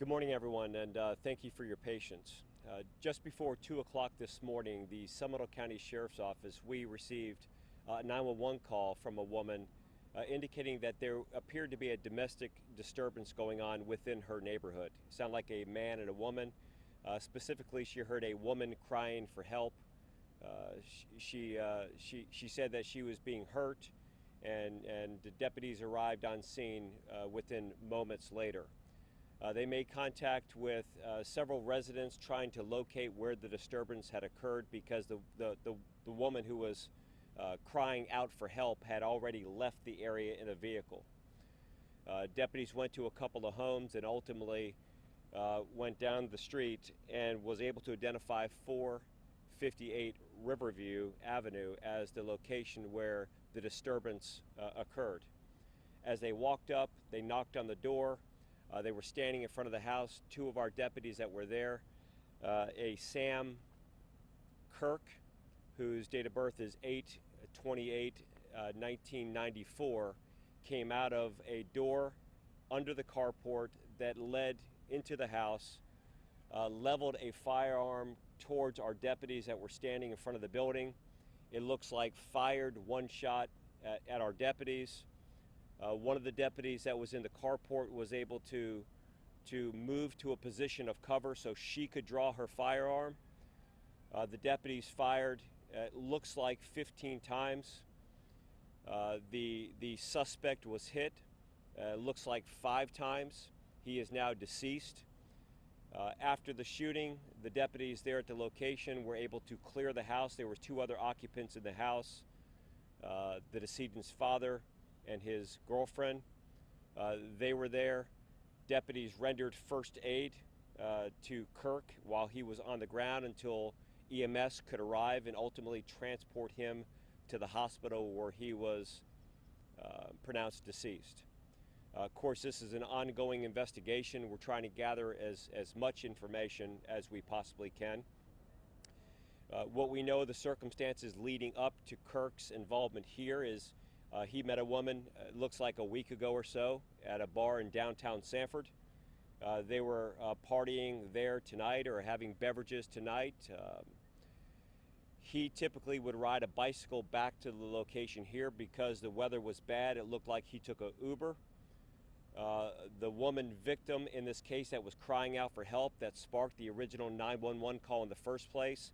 Good morning, everyone, and thank you for your patience. Just before 2 o'clock this morning, the Seminole County Sheriff's Office, we received a 911 call from a woman indicating that there appeared to be a domestic disturbance going on within her neighborhood. It sounded like a man and a woman. Specifically, she heard a woman crying for help. She said that she was being hurt, and the deputies arrived on scene within moments later. They made contact with several residents trying to locate where the disturbance had occurred because the woman who was crying out for help had already left the area in a vehicle. Deputies went to a couple of homes and ultimately went down the street and was able to identify 458 Riverview Avenue as the location where the disturbance occurred. As they walked up, they knocked on the door. They were standing in front of the house. Two of our deputies that were there, a Sam Kirk, whose date of birth is 8/28/1994, came out of a door under the carport that led into the house, leveled a firearm towards our deputies that were standing in front of the building. It looks like fired one shot at our deputies. One of the deputies that was in the carport was able to move to a position of cover so she could draw her firearm. The deputies fired, looks like 15 times. The suspect was hit, looks like 5 times. He is now deceased. After the shooting, the deputies there at the location were able to clear the house. There were 2 other occupants in the house, the decedent's father and his girlfriend. They were there. Deputies rendered first aid to Kirk while he was on the ground until EMS could arrive and ultimately transport him to the hospital where he was pronounced deceased. Of course, this is an ongoing investigation. We're trying to gather as much information as we possibly can. What we know, the circumstances leading up to Kirk's involvement here is he met a woman, looks like a week ago or so, at a bar in downtown Sanford. They were partying there tonight or having beverages tonight. He typically would ride a bicycle back to the location here because the weather was bad. It looked like he took an Uber. The woman victim in this case that was crying out for help that sparked the original 911 call in the first place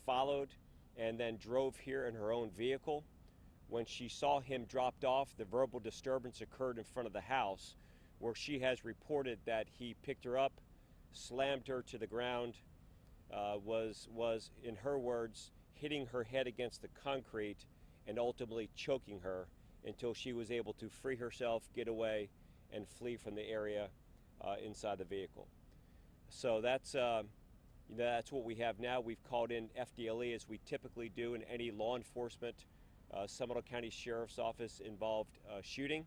followed and then drove here in her own vehicle. When she saw him dropped off, the verbal disturbance occurred in front of the house, where she has reported that he picked her up, slammed her to the ground, was in her words, hitting her head against the concrete and ultimately choking her until she was able to free herself, get away, and flee from the area inside the vehicle. So that's what we have now. We've called in FDLE as we typically do in any law enforcement Seminole County Sheriff's Office involved shooting.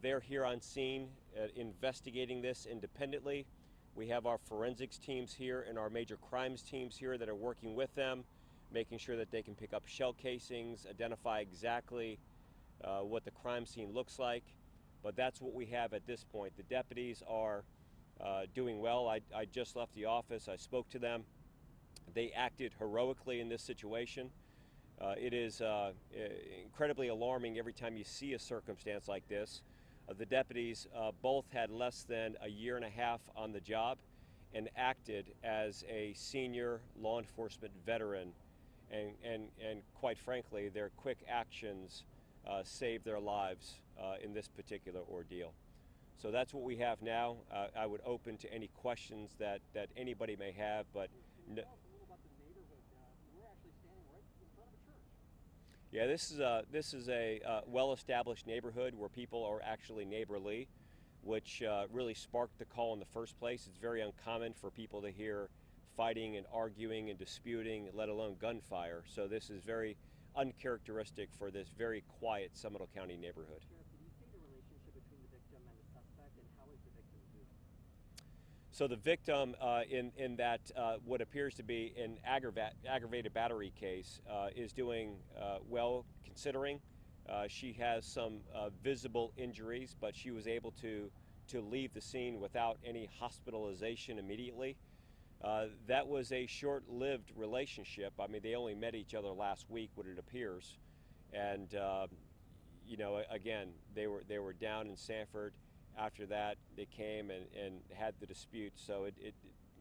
They're here on scene investigating this independently. We have our forensics teams here and our major crimes teams here that are working with them, making sure that they can pick up shell casings, identify exactly what the crime scene looks like. But that's what we have at this point. The deputies are doing well. I just left the office. I spoke to them. They acted heroically in this situation. It is incredibly alarming every time you see a circumstance like this. The deputies both had less than a year and a half on the job and acted as a senior law enforcement veteran. And quite frankly, their quick actions saved their lives in this particular ordeal. So that's what we have now. I would open to any questions that anybody may have, but yeah, this is a well-established neighborhood where people are actually neighborly, which really sparked the call in the first place. It's very uncommon for people to hear fighting and arguing and disputing, let alone gunfire. So this is very uncharacteristic for this very quiet Seminole County neighborhood. Sheriff, did you see the relationship between the victim and the suspect, and how is the victim doing? So the victim in that what appears to be an aggravated battery case is doing well, considering she has some visible injuries, but she was able to to leave the scene without any hospitalization immediately. That was a short-lived relationship. I mean, they only met each other last week, what it appears, and you know, again, they were down in Sanford. After that, they came and had the dispute. So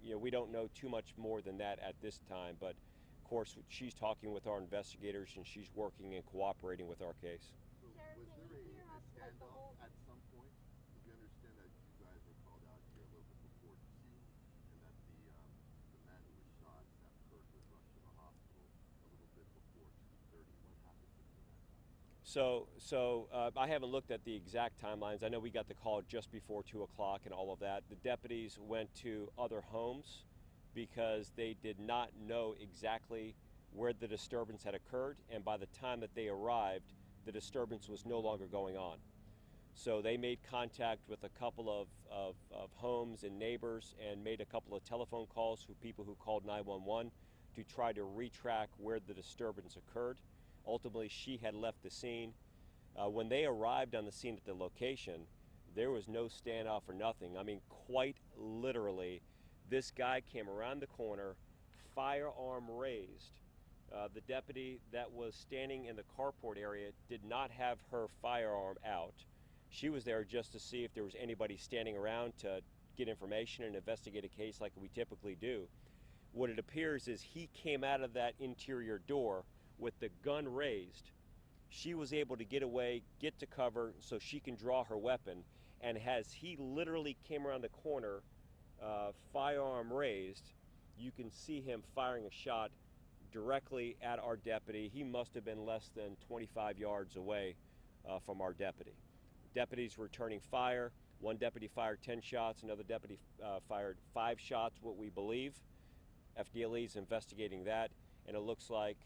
you know, we don't know too much more than that at this time. But of course, she's talking with our investigators and she's working and cooperating with our case. So was there a standoff at some point? Because we understand that you guys were called out here a little bit before 2, and that the man who was shot, Sanford, was rushed to the hospital a little bit before 2:30. What happened between that time? So I haven't looked at the exact timelines. I know we got the call just before 2 o'clock and all of that. The deputies went to other homes because they did not know exactly where the disturbance had occurred, and by the time that they arrived, the disturbance was no longer going on. So they made contact with a couple of homes and neighbors and made a couple of telephone calls to people who called 911 to try to retrack where the disturbance occurred. Ultimately, she had left the scene. When they arrived on the scene at the location, there was no standoff or nothing. I mean, quite literally, this guy came around the corner, firearm raised. The deputy that was standing in the carport area did not have her firearm out. She was there just to see if there was anybody standing around to get information and investigate a case like we typically do. What it appears is he came out of that interior door with the gun raised. She was able to get away, get to cover so she can draw her weapon, and as he literally came around the corner, firearm raised, you can see him firing a shot directly at our deputy. He must have been less than 25 yards away from our deputy. Deputies were returning fire. One deputy fired 10 shots, another deputy fired 5 shots, what we believe. FDLE is investigating that, and it looks like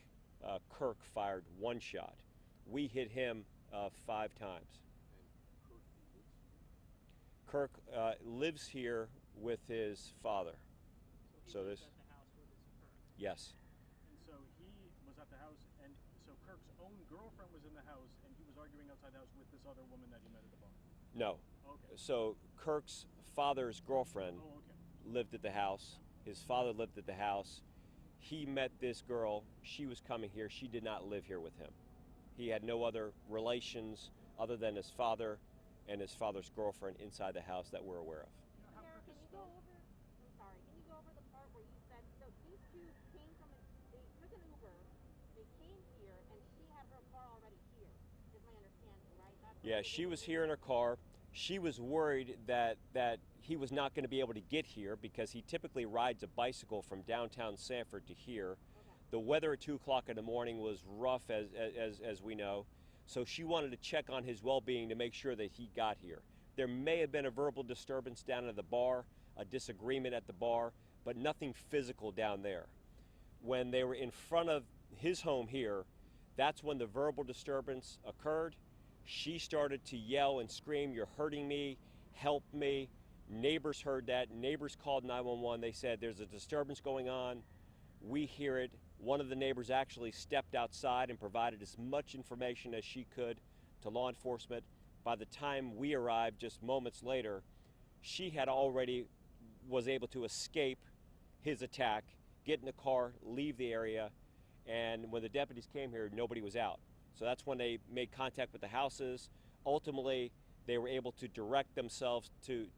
Kirk fired 1 shot. We hit him 5 times. And Kirk lives here with his father. So he So was this, at the house where this occurred. yes. And so he was at the house, and so Kirk's own girlfriend was in the house, and he was arguing outside the house with this other woman that he met at the bar. No. Okay. So Kirk's father's girlfriend Oh, okay. lived at the house. His father lived at the house. He met this girl. She was coming here. She did not live here with him. He had no other relations other than his father and his father's girlfriend inside the house that we're aware of. You know how Sarah, Kirk can is you go spelled? over? I'm sorry. Can you go over the part where you said so? These two came from they took an Uber, they came here, and she had her car already here. Is my understanding right? That's what Yeah, they she did. was here in her car. She was worried that he was not going to be able to get here because he typically rides a bicycle from downtown Sanford to here. Okay. The weather at 2 o'clock in the morning was rough, as we know. So she wanted to check on his well-being to make sure that he got here. There may have been a verbal disturbance down at the bar, a disagreement at the bar, but nothing physical down there. When they were in front of his home here, that's when the verbal disturbance occurred. She started to yell and scream, "You're hurting me, help me." Neighbors heard that. Neighbors called 911. They said, "There's a disturbance going on. We hear it." One of the neighbors actually stepped outside and provided as much information as she could to law enforcement. By the time we arrived just moments later, she had already was able to escape his attack, get in the car, leave the area, and when the deputies came here, nobody was out. So that's when they made contact with the houses. Ultimately, they were able to direct themselves to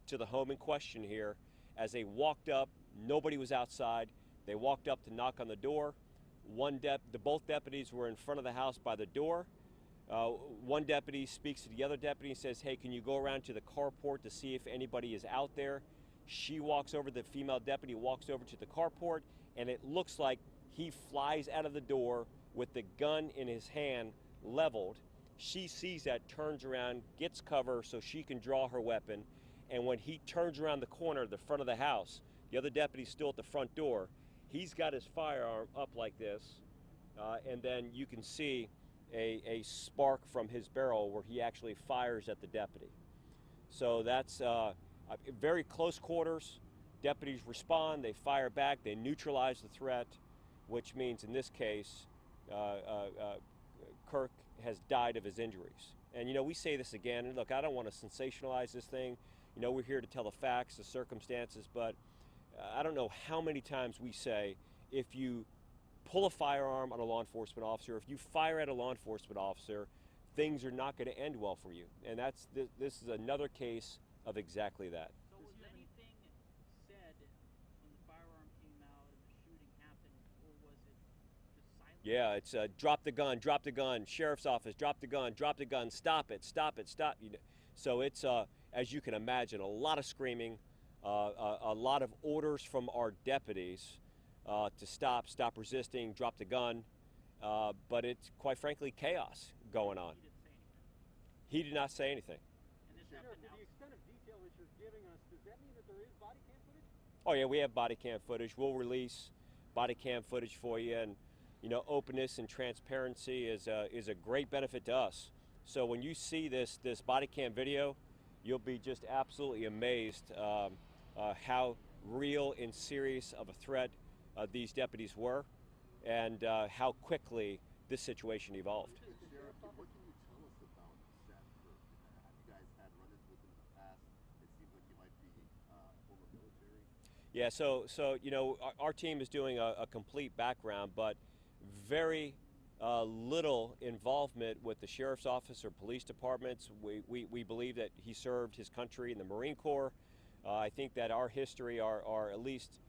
the home in question here. As they walked up, nobody was outside. They walked up to knock on the door. Both deputies were in front of the house by the door. One deputy speaks to the other deputy and says, "Hey, can you go around to the carport to see if anybody is out there?" She walks over, the female deputy walks over to the carport, and it looks like he flies out of the door with the gun in his hand leveled. She sees that, turns around, gets cover so she can draw her weapon, and when he turns around the corner, the front of the house, the other deputy's still at the front door. He's got his firearm up like this, and then you can see a spark from his barrel where he actually fires at the deputy. So that's very close quarters. Deputies respond, they fire back, they neutralize the threat, which means in this case, Kirk has died of his injuries. And you know, we say this again, and look, I don't want to sensationalize this thing. You know, we're here to tell the facts, the circumstances, but I don't know how many times we say if you pull a firearm on a law enforcement officer, if you fire at a law enforcement officer, things are not going to end well for you. And this is another case of exactly that. So was anything said when the firearm came out and the shooting happened, or was it just silent? Yeah, it's drop the gun, sheriff's office, drop the gun, stop it, stop it, stop. You know, so it's, as you can imagine, a lot of screaming, a lot of orders from our deputies to stop resisting, drop the gun. But it's quite frankly chaos going on. He didn't say anything. He did not say anything. And this Sheriff, happened to the extent of detail that you're giving us, does that mean that there is body cam footage? Oh yeah, we have body cam footage. We'll release body cam footage for you, and you know, openness and transparency is a great benefit to us. So when you see this body cam video, you'll be just absolutely amazed how real and serious of a threat these deputies were, and how quickly this situation evolved. Sheriff, what can you tell us about Sanford? Have you guys had run-ins with him in the past? It seems like he might be former military. Yeah, so you know, our team is doing a complete background, but very little involvement with the sheriff's office or police departments. We believe that he served his country in the Marine Corps. I think that our history, our at least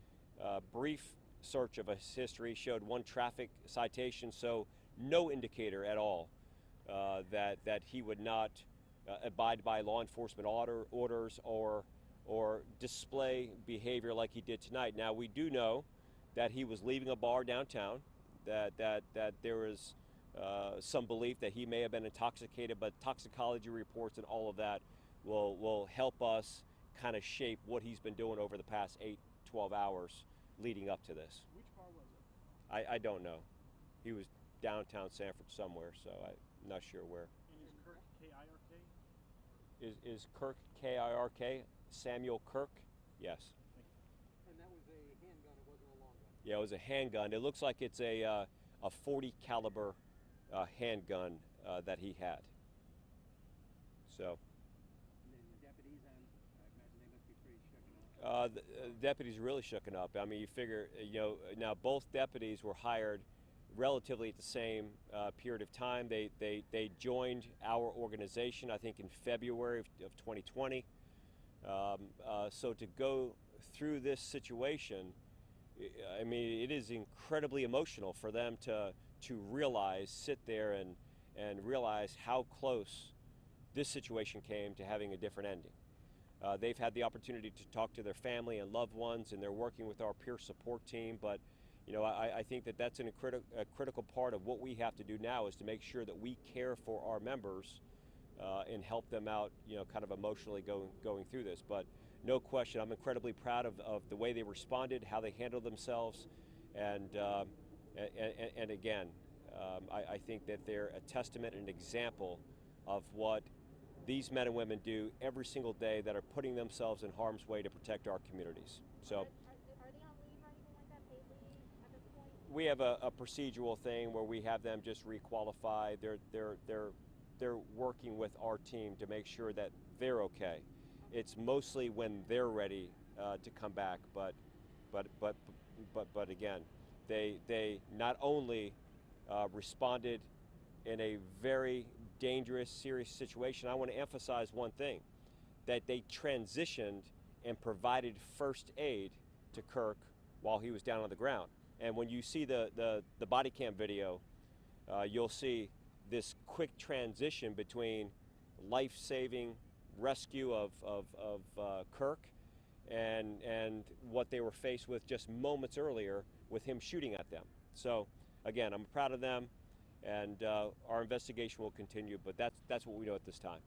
brief search of his history, showed one traffic citation, so no indicator at all that he would not abide by law enforcement orders or display behavior like he did tonight. Now, we do know that he was leaving a bar downtown, that there was some belief that he may have been intoxicated, but toxicology reports and all of that will help us kind of shape what he's been doing over the past 8-12 hours leading up to this. Which bar was it? I don't know. He was downtown Sanford somewhere, so I'm not sure where. And is Kirk K-I-R-K? Is Kirk K-I-R-K? Samuel Kirk? Yes. And that was a handgun, it wasn't a long gun. Yeah, it was a handgun. It looks like it's a 40 caliber handgun that he had. So. And then the deputies, and I imagine they must be pretty shaken up. The deputies are really shooken up. I mean, you figure, you know, now both deputies were hired relatively at the same period of time. They joined our organization, I think, in February of 2020. So to go through this situation, I mean, it is incredibly emotional for them to realize, sit there and realize how close this situation came to having a different ending. They've had the opportunity to talk to their family and loved ones, and they're working with our peer support team. But you know, I think that that's a critical part of what we have to do now, is to make sure that we care for our members and help them out, you know, kind of emotionally going through this. But no question, I'm incredibly proud of the way they responded, how they handled themselves, and again, I think that they're a testament and an example of what these men and women do every single day, that are putting themselves in harm's way to protect our communities. So. Are they on leave or anything like that? Paid leave at this point? We have a procedural thing where we have them just requalify. They're working with our team to make sure that they're okay. It's mostly when they're ready to come back, but again, they not only responded in a very dangerous, serious situation. I want to emphasize one thing, that they transitioned and provided first aid to Kirk while he was down on the ground. And when you see the body cam video, you'll see this quick transition between life-saving rescue of Kirk and what they were faced with just moments earlier with him shooting at them. So again, I'm proud of them, and our investigation will continue, but that's what we know at this time.